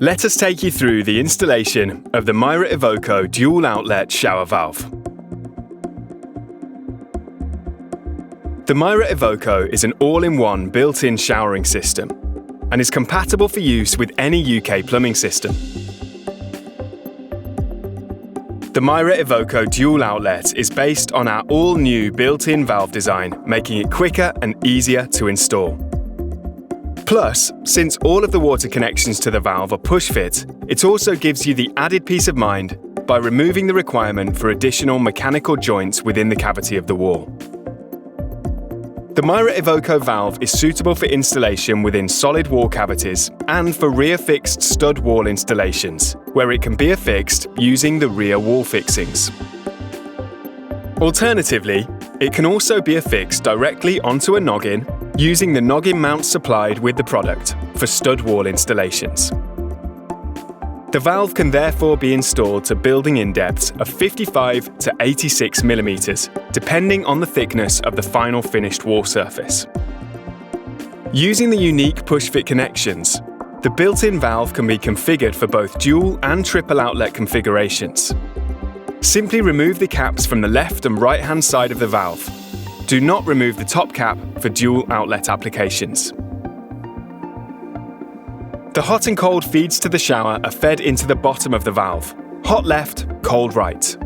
Let us take you through the installation of the Mira Evoco dual outlet shower valve. The Mira Evoco is an all-in-one built-in showering system and is compatible for use with any UK plumbing system. The Mira Evoco dual outlet is based on our all-new built-in valve design, making it quicker and easier to install. Plus, since all of the water connections to the valve are push-fit, it also gives you the added peace of mind by removing the requirement for additional mechanical joints within the cavity of the wall. The Mira Evoco valve is suitable for installation within solid wall cavities and for rear-fixed stud wall installations, where it can be affixed using the rear wall fixings. Alternatively, it can also be affixed directly onto a noggin using the noggin mount supplied with the product for stud wall installations. The valve can therefore be installed to building-in depths of 55 to 86 millimeters, depending on the thickness of the final finished wall surface. Using the unique push-fit connections, the built-in valve can be configured for both dual and triple outlet configurations. Simply remove the caps from the left and right-hand side of the valve. Do not remove the top cap for dual outlet applications. The hot and cold feeds to the shower are fed into the bottom of the valve. Hot left, cold right.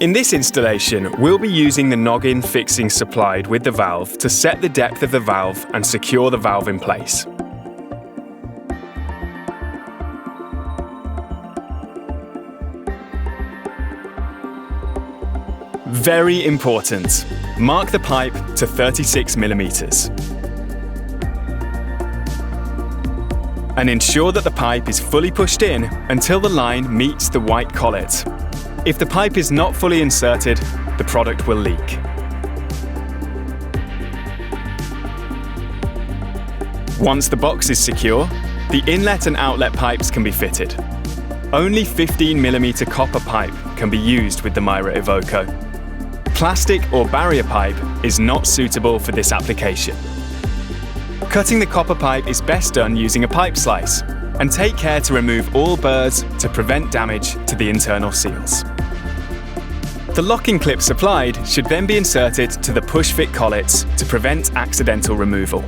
In this installation, we'll be using the noggin fixing supplied with the valve to set the depth of the valve and secure the valve in place. Very important. Mark the pipe to 36 millimeters. And ensure that the pipe is fully pushed in until the line meets the white collet. If the pipe is not fully inserted, the product will leak. Once the box is secure, the inlet and outlet pipes can be fitted. Only 15mm copper pipe can be used with the Mira Evoco. Plastic or barrier pipe is not suitable for this application. Cutting the copper pipe is best done using a pipe slice, and take care to remove all burrs to prevent damage to the internal seals. The locking clip supplied should then be inserted to the push-fit collets to prevent accidental removal.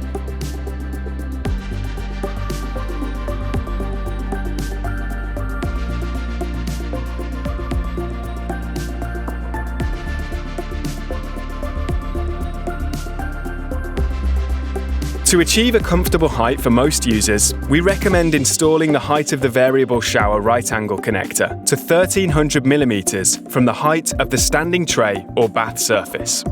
To achieve a comfortable height for most users, we recommend installing the height of the variable shower right angle connector to 1300mm from the height of the standing tray or bath surface.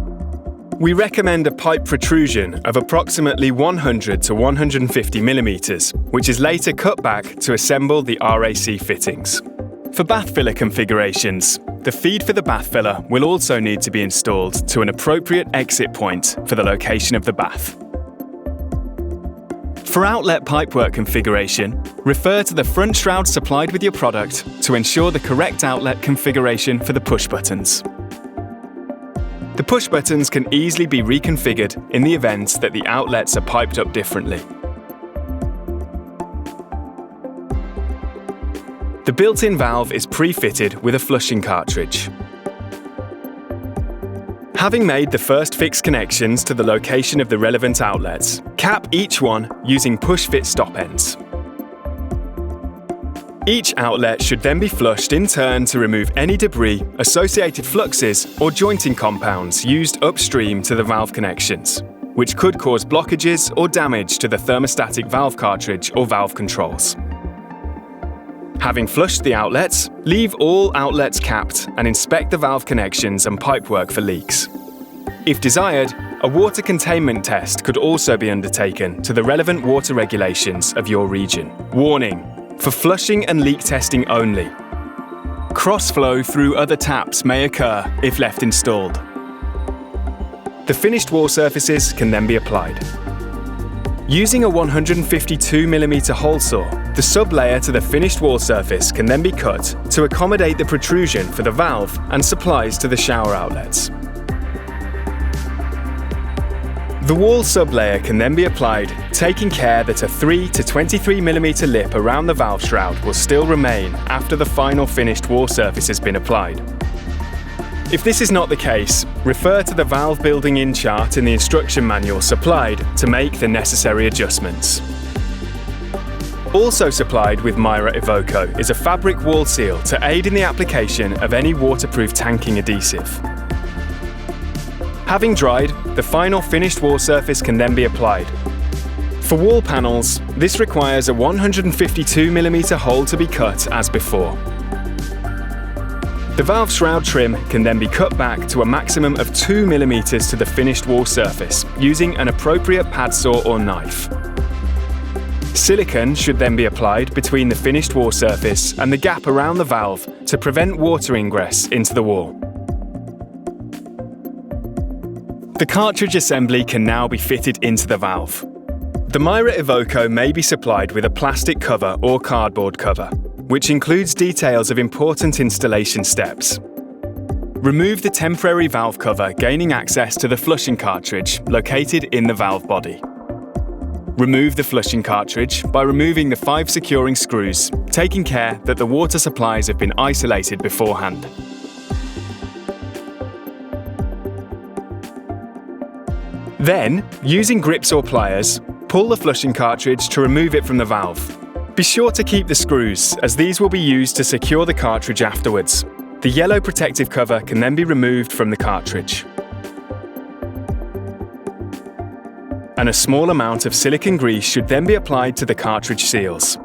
We recommend a pipe protrusion of approximately 100 to 150mm, which is later cut back to assemble the RAC fittings. For Bathfiller configurations, the feed for the Bathfiller will also need to be installed to an appropriate exit point for the location of the bath. For outlet pipework configuration, refer to the front shroud supplied with your product to ensure the correct outlet configuration for the push buttons. The push buttons can easily be reconfigured in the event that the outlets are piped up differently. The built-in valve is pre-fitted with a flushing cartridge. Having made the first fixed connections to the location of the relevant outlets, cap each one using push-fit stop ends. Each outlet should then be flushed in turn to remove any debris, associated fluxes, or jointing compounds used upstream to the valve connections, which could cause blockages or damage to the thermostatic valve cartridge or valve controls. Having flushed the outlets, leave all outlets capped and inspect the valve connections and pipework for leaks. If desired, a water containment test could also be undertaken to the relevant water regulations of your region. Warning: for flushing and leak testing only. Cross-flow through other taps may occur if left installed. The finished wall surfaces can then be applied. Using a 152mm hole saw, the sub-layer to the finished wall surface can then be cut to accommodate the protrusion for the valve and supplies to the shower outlets. The wall sublayer can then be applied, taking care that a 3 to 23mm lip around the valve shroud will still remain after the final finished wall surface has been applied. If this is not the case, refer to the valve building in chart in the instruction manual supplied to make the necessary adjustments. Also supplied with Mira Evoco is a fabric wall seal to aid in the application of any waterproof tanking adhesive. Having dried, the final finished wall surface can then be applied. For wall panels, this requires a 152mm hole to be cut as before. The valve shroud trim can then be cut back to a maximum of 2mm to the finished wall surface using an appropriate pad saw or knife. Silicone should then be applied between the finished wall surface and the gap around the valve to prevent water ingress into the wall. The cartridge assembly can now be fitted into the valve. The Mira Evoco may be supplied with a plastic cover or cardboard cover, which includes details of important installation steps. Remove the temporary valve cover, gaining access to the flushing cartridge located in the valve body. Remove the flushing cartridge by removing the 5 securing screws, taking care that the water supplies have been isolated beforehand. Then, using grips or pliers, pull the flushing cartridge to remove it from the valve. Be sure to keep the screws, as these will be used to secure the cartridge afterwards. The yellow protective cover can then be removed from the cartridge. And a small amount of silicone grease should then be applied to the cartridge seals.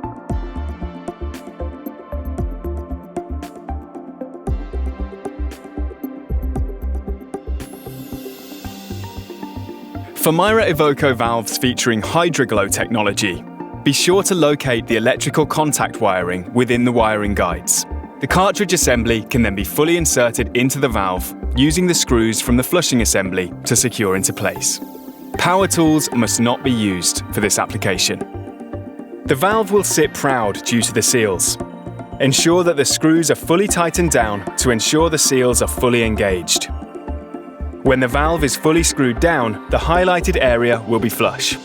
For Mira Evoco valves featuring HydroGlo technology, be sure to locate the electrical contact wiring within the wiring guides. The cartridge assembly can then be fully inserted into the valve using the screws from the flushing assembly to secure into place. Power tools must not be used for this application. The valve will sit proud due to the seals. Ensure that the screws are fully tightened down to ensure the seals are fully engaged. When the valve is fully screwed down, the highlighted area will be flush.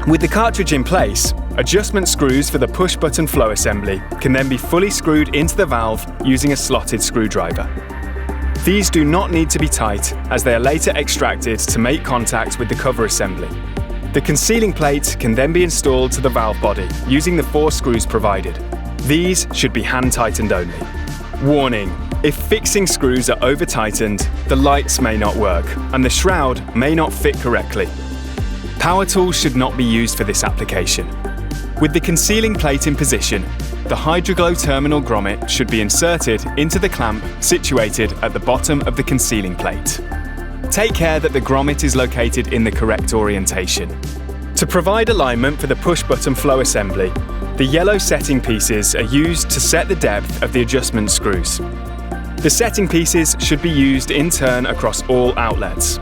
With the cartridge in place, adjustment screws for the push-button flow assembly can then be fully screwed into the valve using a slotted screwdriver. These do not need to be tight, as they are later extracted to make contact with the cover assembly. The concealing plate can then be installed to the valve body using the 4 screws provided. These should be hand-tightened only. Warning: if fixing screws are over-tightened, the lights may not work, and the shroud may not fit correctly. Power tools should not be used for this application. With the concealing plate in position, the HydroGlo terminal grommet should be inserted into the clamp situated at the bottom of the concealing plate. Take care that the grommet is located in the correct orientation. To provide alignment for the push-button flow assembly, the yellow setting pieces are used to set the depth of the adjustment screws. The setting pieces should be used in turn across all outlets.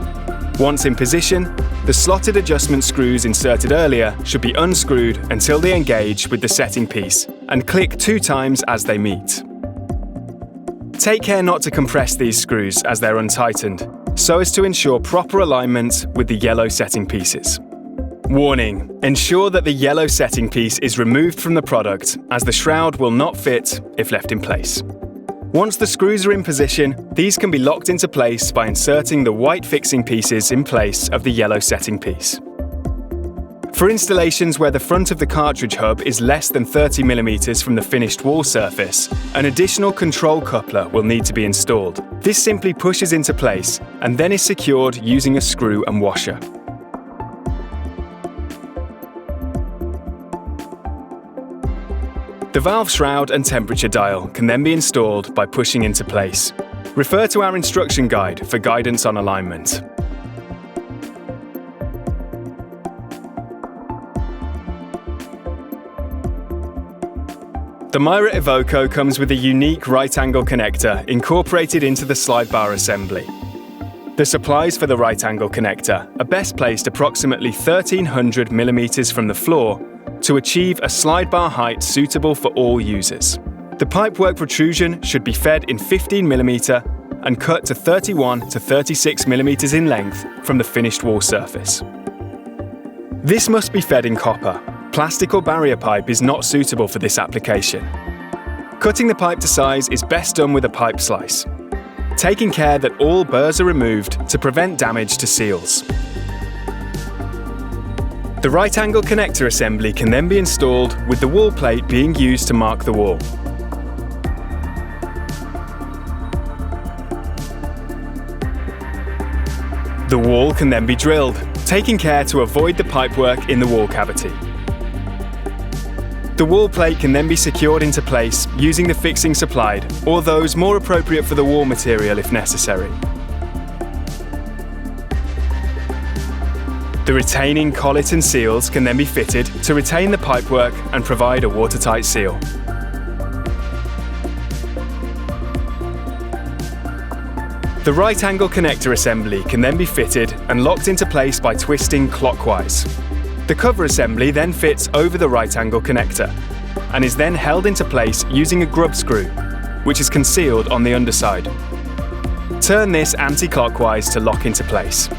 Once in position, the slotted adjustment screws inserted earlier should be unscrewed until they engage with the setting piece and click 2 times as they meet. Take care not to compress these screws as they're untightened, so as to ensure proper alignment with the yellow setting pieces. Warning: ensure that the yellow setting piece is removed from the product, as the shroud will not fit if left in place. Once the screws are in position, these can be locked into place by inserting the white fixing pieces in place of the yellow setting piece. For installations where the front of the cartridge hub is less than 30mm from the finished wall surface, an additional control coupler will need to be installed. This simply pushes into place and then is secured using a screw and washer. The valve shroud and temperature dial can then be installed by pushing into place. Refer to our instruction guide for guidance on alignment. The Mira Evoco comes with a unique right-angle connector incorporated into the slide bar assembly. The supplies for the right-angle connector are best placed approximately 1300mm from the floor to achieve a slide bar height suitable for all users. The pipework protrusion should be fed in 15mm and cut to 31 to 36 mm in length from the finished wall surface. This must be fed in copper. Plastic or barrier pipe is not suitable for this application. Cutting the pipe to size is best done with a pipe slice, taking care that all burrs are removed to prevent damage to seals. The right angle connector assembly can then be installed with the wall plate being used to mark the wall. The wall can then be drilled, taking care to avoid the pipework in the wall cavity. The wall plate can then be secured into place using the fixing supplied, or those more appropriate for the wall material if necessary. The retaining collet and seals can then be fitted to retain the pipework and provide a watertight seal. The right angle connector assembly can then be fitted and locked into place by twisting clockwise. The cover assembly then fits over the right angle connector and is then held into place using a grub screw, which is concealed on the underside. Turn this anti-clockwise to lock into place.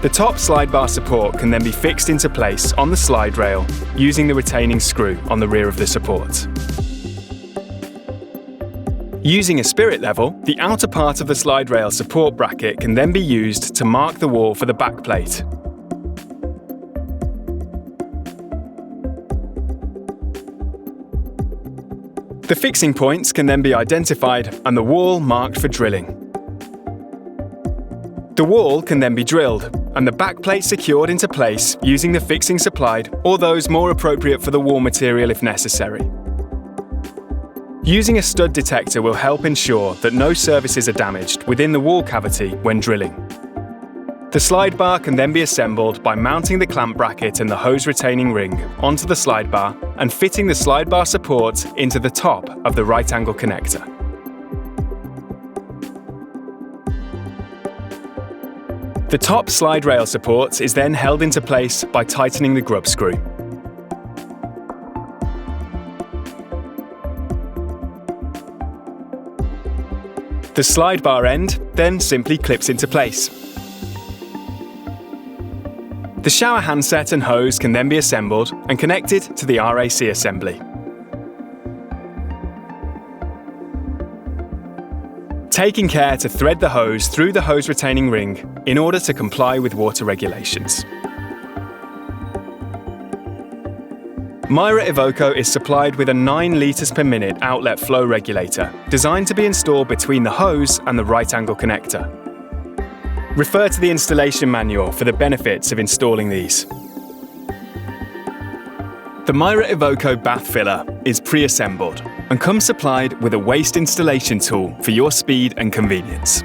The top slide bar support can then be fixed into place on the slide rail using the retaining screw on the rear of the support. Using a spirit level, the outer part of the slide rail support bracket can then be used to mark the wall for the back plate. The fixing points can then be identified and the wall marked for drilling. The wall can then be drilled and the backplate secured into place using the fixing supplied or those more appropriate for the wall material if necessary. Using a stud detector will help ensure that no surfaces are damaged within the wall cavity when drilling. The slide bar can then be assembled by mounting the clamp bracket and the hose retaining ring onto the slide bar and fitting the slide bar support into the top of the right angle connector. The top slide rail support is then held into place by tightening the grub screw. The slide bar end then simply clips into place. The shower handset and hose can then be assembled and connected to the RAC assembly. Taking care to thread the hose through the hose retaining ring in order to comply with water regulations. Mira Evoco is supplied with a 9 litres per minute outlet flow regulator designed to be installed between the hose and the right angle connector. Refer to the installation manual for the benefits of installing these. The Mira Evoco Bathfiller is pre-assembled and comes supplied with a waste installation tool for your speed and convenience.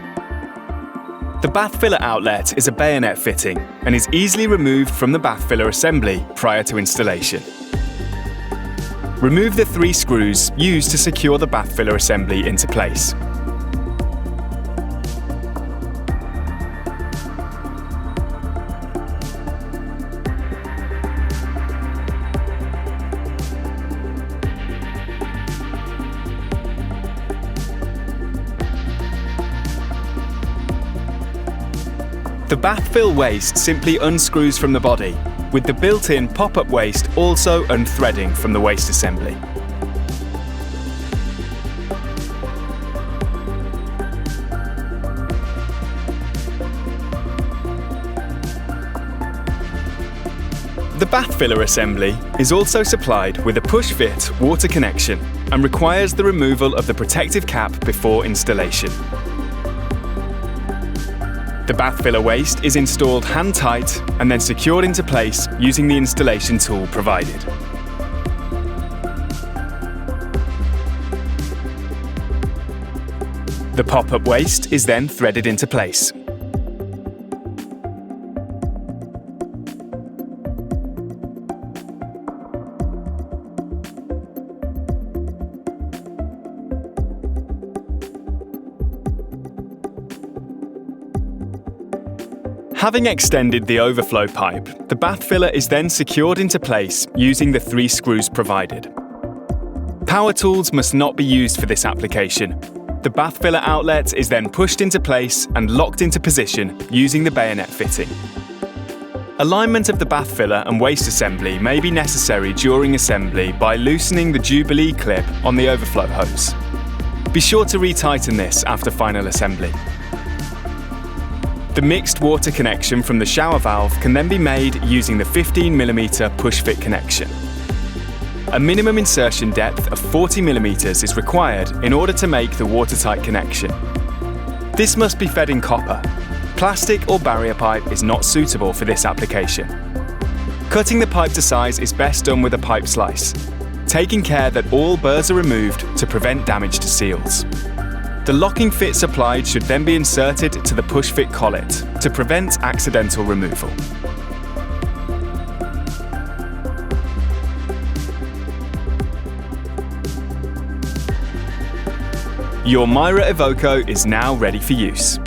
The Bathfiller outlet is a bayonet fitting and is easily removed from the Bathfiller assembly prior to installation. Remove the 3 screws used to secure the Bathfiller assembly into place. The Bathfill waste simply unscrews from the body, with the built-in pop-up waste also unthreading from the waste assembly. The Bathfiller assembly is also supplied with a push-fit water connection and requires the removal of the protective cap before installation. The Bathfiller waste is installed hand-tight and then secured into place using the installation tool provided. The pop-up waste is then threaded into place. Having extended the overflow pipe, the Bathfiller is then secured into place using the 3 screws provided. Power tools must not be used for this application, The Bathfiller outlet is then pushed into place and locked into position using the bayonet fitting. Alignment of the Bathfiller and waste assembly may be necessary during assembly by loosening the Jubilee clip on the overflow hose. Be sure to retighten this after final assembly. The mixed water connection from the shower valve can then be made using the 15mm push-fit connection. A minimum insertion depth of 40mm is required in order to make the watertight connection. This must be fed in copper. Plastic or barrier pipe is not suitable for this application. Cutting the pipe to size is best done with a pipe slice, taking care that all burrs are removed to prevent damage to seals. The locking fits applied should then be inserted to the push-fit collet to prevent accidental removal. Your Mira Evoco is now ready for use.